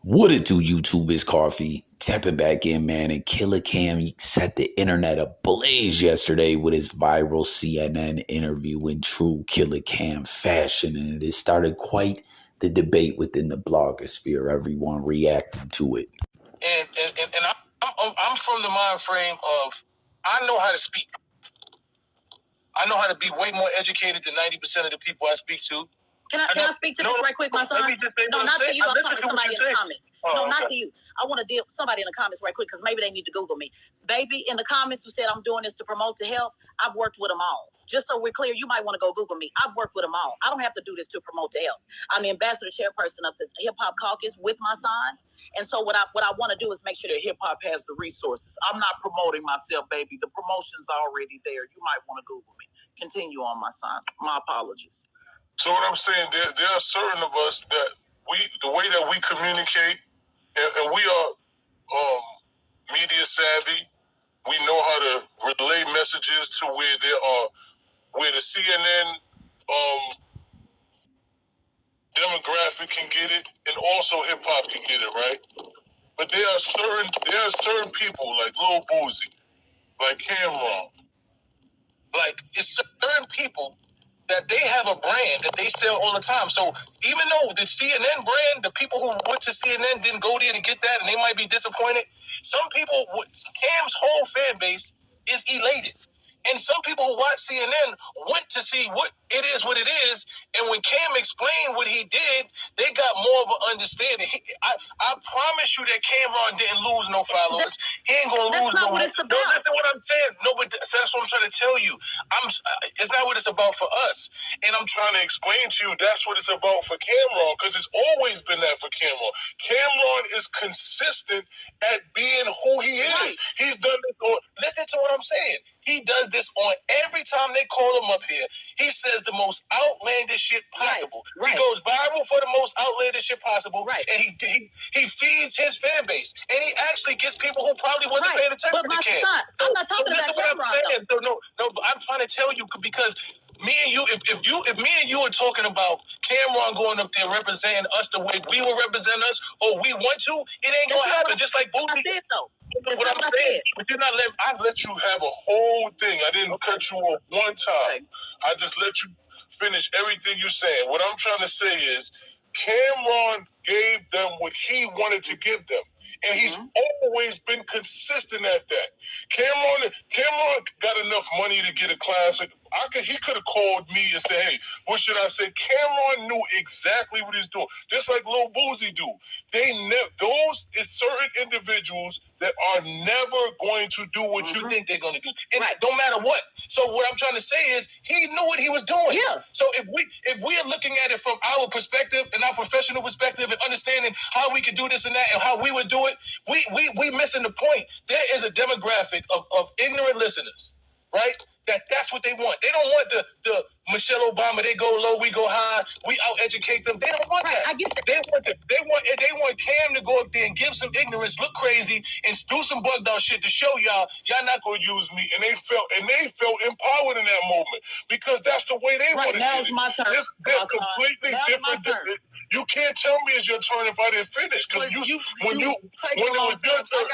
What it do, YouTube? Is Coffee tapping back in, man. And Killer Cam set the internet ablaze yesterday with his viral CNN interview in true Killer Cam fashion, and it started quite the debate within the blogosphere. Everyone reacting to it. And I'm from the mind frame of I know how to speak. I know how to be way more educated than 90% of the people I speak to. Can I speak to this right quick, my son? No, not to you. I'm talking to somebody in the comments. No, not to you. I want to deal with somebody in the comments right quick because maybe they need to Google me. Baby, in the comments who said I'm doing this to promote to help, I've worked with them all. Just so we're clear, you might want to go Google me. I've worked with them all. I don't have to do this to promote to help. I'm the ambassador chairperson of the Hip Hop Caucus with my son. And so what I want to do is make sure that hip hop has the resources. I'm not promoting myself, baby. The promotion's already there. You might want to Google me. Continue on, my sons. My apologies. So what I'm saying, there are certain of us that the way that we communicate, and we are media savvy. We know how to relay messages to where the CNN demographic can get it, and also hip hop can get it, right? But there are certain people like Lil Boozy, like Camron, like it's certain people that they have a brand that they sell all the time. So even though the CNN brand, the people who went to CNN didn't go there to get that, and they might be disappointed, some people, Cam's whole fan base is elated. And some people who watch CNN went to see what it is. And when Cam explained what he did, they got more of an understanding. I promise you that Camron didn't lose no followers. He ain't going to lose no more. No, listen what I'm saying. No, but that's what I'm trying to tell you. It's not what it's about for us. And I'm trying to explain to you that's what it's about for Camron, because it's always been that for Camron. Camron is consistent at being who he is. Right. He's done this listen to what I'm saying. He does this on every time they call him up here. He says the most outlandish shit possible. Right. He goes viral for the most outlandish shit possible. Right. And he feeds his fan base. And he actually gets people who probably wasn't paying attention to Cam. I'm not talking about Camron. So no, I'm trying to tell you because me and you, if me and you are talking about Camron going up there representing us the way we will represent us, or we want to, it ain't gonna happen. Just like Boosie. I said though. What I'm saying, but you're not letting. I let you have a whole thing. I didn't cut you off one time. I just let you finish everything you're saying. What I'm trying to say is, Camron gave them what he wanted to give them. And he's always been consistent at that. Camron got enough money to get a classic. He could have called me and said, hey, what should I say? Camron knew exactly what he's doing. Just like Lil Boozy do. Those is certain individuals that are never going to do what you think they're going to do. And it don't matter what. So what I'm trying to say is he knew what he was doing. Yeah. So if we are looking at it from our perspective and our professional perspective and understanding how we could do this and that and how we would do it, we missing the point. There is a demographic of ignorant listeners, right? That's what they want. They don't want the Michelle Obama. They go low, we go high. We out educate them. They don't want that. I get that. They want Cam to go up there and give some ignorance, look crazy, and do some bugged out shit to show y'all not gonna use me. And they felt empowered in that moment because that's the way they want to. Now it's my turn. It's completely different. You can't tell me it's your turn if I didn't finish because when it was your turn.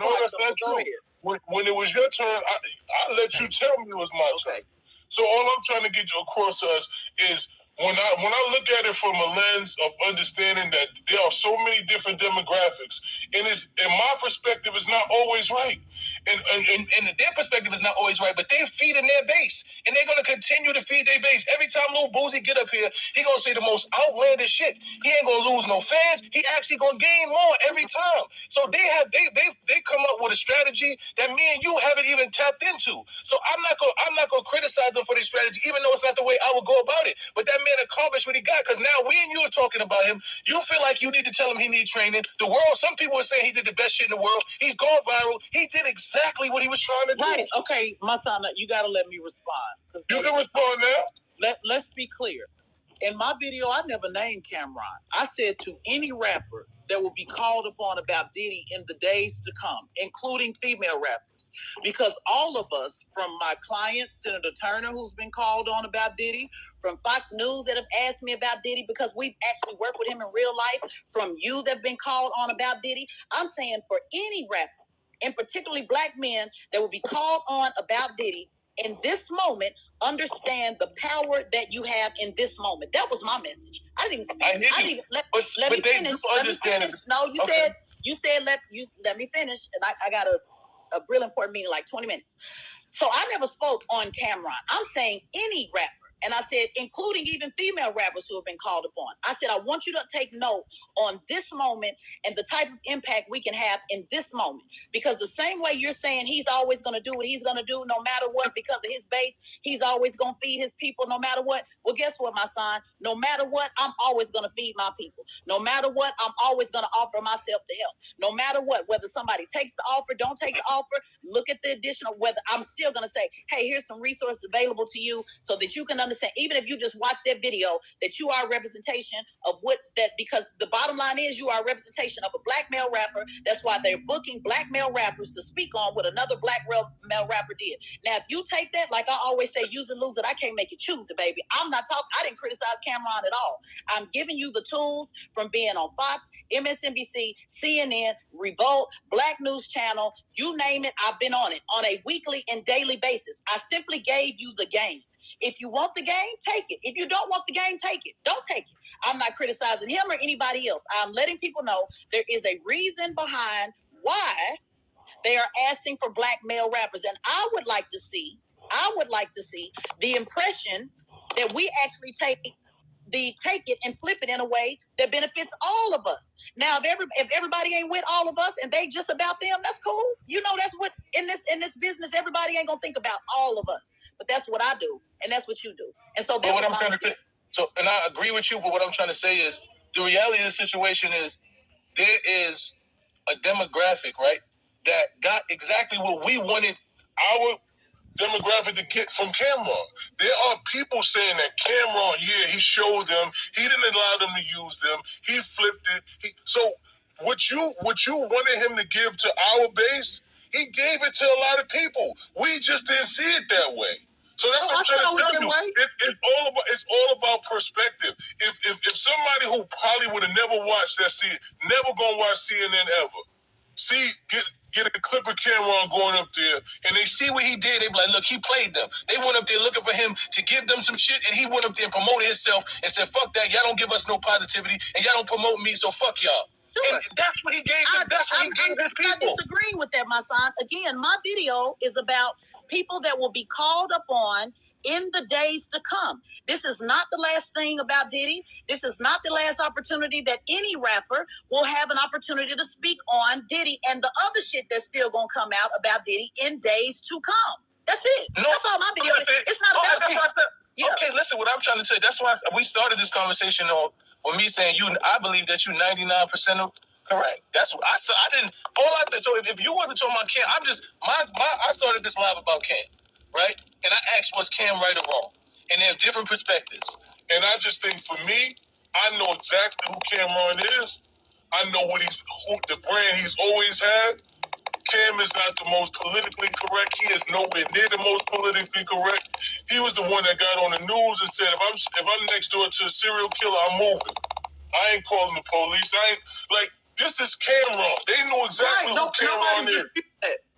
No, that's not true. When it was your turn, I let you tell me it was my turn. So all I'm trying to get you across to us is when I look at it from a lens of understanding that there are so many different demographics, and in my perspective, it's not always right. And their perspective is not always right, but they're feeding their base. And they're going to continue to feed their base. Every time Lil Boozy get up here, he going to say the most outlandish shit. He ain't going to lose no fans. He actually going to gain more every time. So they come up with a strategy that me and you haven't even tapped into. So I'm not going to criticize them for their strategy, even though it's not the way I would go about it. But that man accomplished what he got, because now we and you are talking about him. You feel like you need to tell him he needs training. The world, some people are saying he did the best shit in the world. He's gone viral. He did exactly what he was trying to do. Right. Okay, my son, you got to let me respond. You can respond now. Let's be clear. In my video, I never named Camron. I said to any rapper that will be called upon about Diddy in the days to come, including female rappers. Because all of us, from my client, Senator Turner, who's been called on about Diddy, from Fox News that have asked me about Diddy because we've actually worked with him in real life, from you that have been called on about Diddy, I'm saying for any rapper, and particularly black men that will be called on about Diddy in this moment, understand the power that you have in this moment. That was my message. I didn't speak. Let me finish. No, you said let me finish, and I got a real important meeting, like 20 minutes. So I never spoke on Camron. I'm saying any rapper. And I said, including even female rappers who have been called upon. I said, I want you to take note on this moment and the type of impact we can have in this moment. Because the same way you're saying he's always going to do what he's going to do no matter what because of his base, he's always going to feed his people no matter what. Well, guess what, my son? No matter what, I'm always going to feed my people. No matter what, I'm always going to offer myself to help. No matter what, whether somebody takes the offer, don't take the offer, look at the additional, whether I'm still going to say, hey, here's some resources available to you so that you can understand, even if you just watch that video, that you are a representation of what that, because the bottom line is you are a representation of a black male rapper. That's why they're booking black male rappers to speak on what another black male rapper did. Now, if you take that, like I always say, use it, lose it. I can't make you choose it, baby. I'm not talking, I didn't criticize Camron at all. I'm giving you the tools from being on Fox, MSNBC, CNN, Revolt, Black News Channel, you name it, I've been on it on a weekly and daily basis. I simply gave you the game. If you want the game, take it. If you don't want the game, take it. Don't take it. I'm not criticizing him or anybody else. I'm letting people know there is a reason behind why they are asking for black male rappers. And I would like to see the impression that we actually take it and flip it in a way that benefits all of us. Now, if everybody ain't with all of us and they just about them, that's cool. You know, that's what in this business, everybody ain't gonna think about all of us. But that's what I do, and that's what you do. And so that's what I'm trying to say. So, and I agree with you, but what I'm trying to say is the reality of the situation is there is a demographic, right, that got exactly what we wanted our demographic to get from Camron. There are people saying that Camron, he showed them, he didn't allow them to use them, he flipped it. So what you wanted him to give to our base, he gave it to a lot of people. We just didn't see it that way. So that's what I'm trying to tell you. It's all about perspective. If somebody who probably would have never watched that never gonna watch CNN ever, get a clip of Camron going up there, and they see what he did, they be like, look, he played them. They went up there looking for him to give them some shit, and he went up there and promoted himself and said, fuck that, y'all don't give us no positivity, and y'all don't promote me, so fuck y'all. Sure. And that's what he gave them. That's what he gave his people. I'm not disagreeing with that, my son. Again, my video is about people that will be called upon in the days to come. This is not the last thing about Diddy. This is not the last opportunity that any rapper will have an opportunity to speak on Diddy and the other shit that's still going to come out about Diddy in days to come. That's it. No, that's all my video is. It's not about that. Yeah. Okay, listen, what I'm trying to say, that's why we started this conversation on me saying I believe that you 99% correct. That's what I said. I didn't. So if you wasn't talking about Cam, I started this live about Cam, right? And I asked, was Cam right or wrong? And they have different perspectives. And I just think for me, I know exactly who Camron is. I know the brand he's always had. Cam is not the most politically correct. He is nowhere near the most politically correct. He was the one that got on the news and said, if I'm next door to a serial killer, I'm moving. I ain't calling the police. This is Camron. They know exactly who Camron is.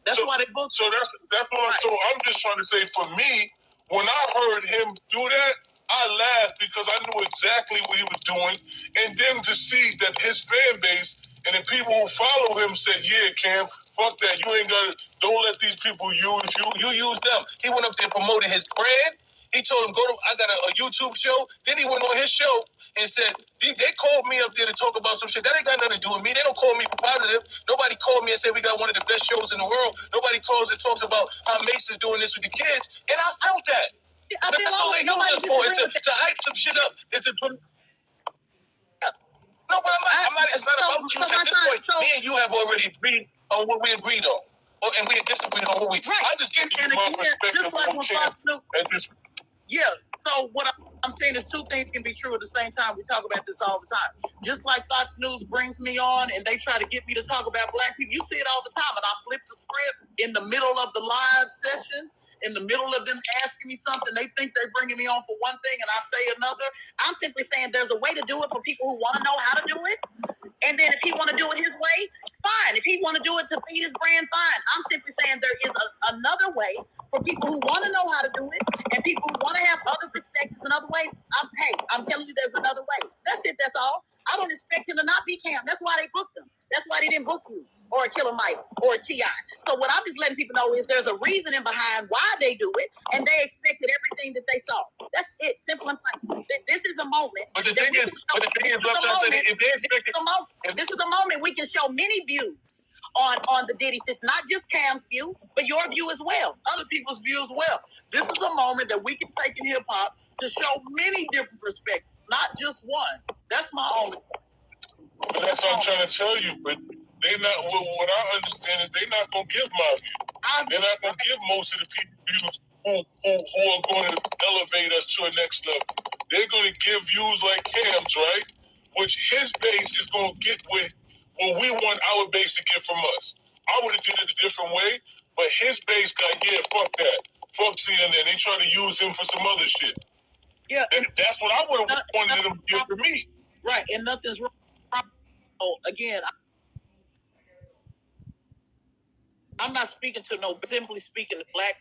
That's why they both. So that's why. Right. So I'm just trying to say, for me, when I heard him do that, I laughed because I knew exactly what he was doing, and then to see that his fan base and the people who follow him said, "Yeah, Cam, fuck that. You ain't got. Don't let these people use you. You use them." He went up there promoting his brand. He told him, I got a YouTube show. Then he went on his show and said, they called me up there to talk about some shit. That ain't got nothing to do with me. They don't call me for positive. Nobody called me and said we got one of the best shows in the world. Nobody calls and talks about how Mason's doing this with the kids. And I felt that. That's all they use us for. It's to hype some shit up. It's to put... No, but I'm not. It's not about you at this point. Me and you have already agreed on what we agreed on. And we disagreed on what we... Right. I just gave you my perspective on Cam. Yeah. So what I'm saying is two things can be true at the same time. We talk about this all the time. Just like Fox News brings me on and they try to get me to talk about black people. You see it all the time. And I flip the script in the middle of the live session, in the middle of them asking me something. They think they're bringing me on for one thing and I say another. I'm simply saying there's a way to do it for people who want to know how to do it. And then if he want to do it his way, fine. If he want to do it to feed his brand, fine. I'm simply saying there is another way for people who want to know how to do it and people who want to have other perspectives and other ways. I'm telling you there's another way. That's it. That's all. I don't expect him to not be Cam. That's why they booked him. That's why they didn't book you or Killer Mike or T.I. So what I'm just letting people know is there's a reasoning behind why they do it, and they expected everything that they saw. That's it. Simple and plain. This is a moment. But the thing is, if they expected, this is a moment we can show many views on the Diddy shit, not just Cam's view, but your view as well, other people's view as well. This is a moment that we can take in hip hop to show many different perspectives, not just one. That's my only point. But that's what I'm trying to tell you. But they not. What I understand is they're not gonna give my view. They're not gonna give most of the people views who are going to elevate us to a next level. They're going to give views like Cam's, right? Which his base is going to get with what we want our base to get from us. I would have did it a different way, but his base got, fuck that. Fuck CNN. They try to use him for some other shit. Yeah. And that's what I would have wanted them to give for me. Right, and nothing's wrong. Again, I'm not speaking to simply speaking to black